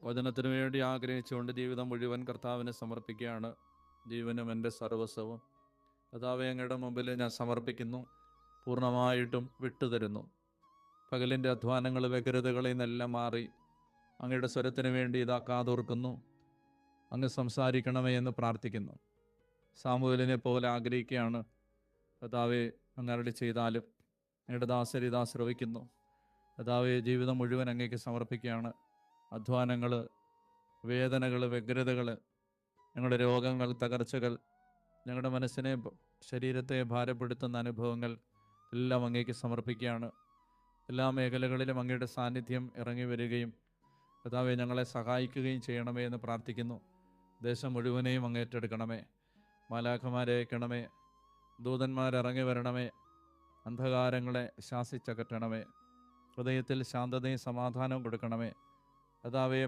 വചനത്തിനു വേണ്ടി ആഗ്രഹിച്ചുകൊണ്ട് ജീവിതം മുഴുവൻ കർത്താവിനെ സമർപ്പിക്കുകയാണ്. ജീവനും എൻ്റെ സർവസ്വവും കർത്താവേ, അങ്ങയുടെ മുമ്പിൽ ഞാൻ സമർപ്പിക്കുന്നു. പൂർണ്ണമായിട്ടും വിട്ടുതരുന്നു. പകലിൻ്റെ അധ്വാനങ്ങൾ, വ്യഗ്രതകളിൽ നിന്നെല്ലാം മാറി അങ്ങയുടെ സ്വരത്തിന് വേണ്ടി ഇതാ കാതോർക്കുന്നു. അങ്ങ് സംസാരിക്കണമേ എന്ന് പ്രാർത്ഥിക്കുന്നു. സാമുവേലിനെ പോലെ ആഗ്രഹിക്കുകയാണ്. കർത്താവേ, അങ്ങ് അരുളി ചെയ്താലും അങ്ങയുടെ ദാസരിതാ ശ്രവിക്കുന്നു. കർത്താവേ, ജീവിതം മുഴുവൻ അങ്ങേക്ക് സമർപ്പിക്കുകയാണ്. അധ്വാനങ്ങൾ, വേദനകൾ, വ്യഗ്രതകൾ, ഞങ്ങളുടെ രോഗങ്ങൾ, തകർച്ചകൾ, ഞങ്ങളുടെ മനസ്സിനെ, ശരീരത്തെ ഭാരപ്പെടുത്തുന്ന അനുഭവങ്ങൾ എല്ലാം അങ്ങേക്ക് സമർപ്പിക്കുകയാണ്. എല്ലാ മേഖലകളിലും അങ്ങയുടെ സാന്നിധ്യം ഇറങ്ങി വരികയും കർത്താവേ, ഞങ്ങളെ സഹായിക്കുകയും ചെയ്യണമേ എന്ന് പ്രാർത്ഥിക്കുന്നു. ദേശം മുഴുവനെയും അങ്ങ് ഏറ്റെടുക്കണമേ. മാലാഖമാരെ അയക്കണമേ. ദൂതന്മാരിറങ്ങി വരണമേ. അന്ധകാരങ്ങളെ ശാസിച്ചകറ്റണമേ. ഹൃദയത്തിൽ ശാന്തതയും സമാധാനവും കൊടുക്കണമേ. കർത്താവേ,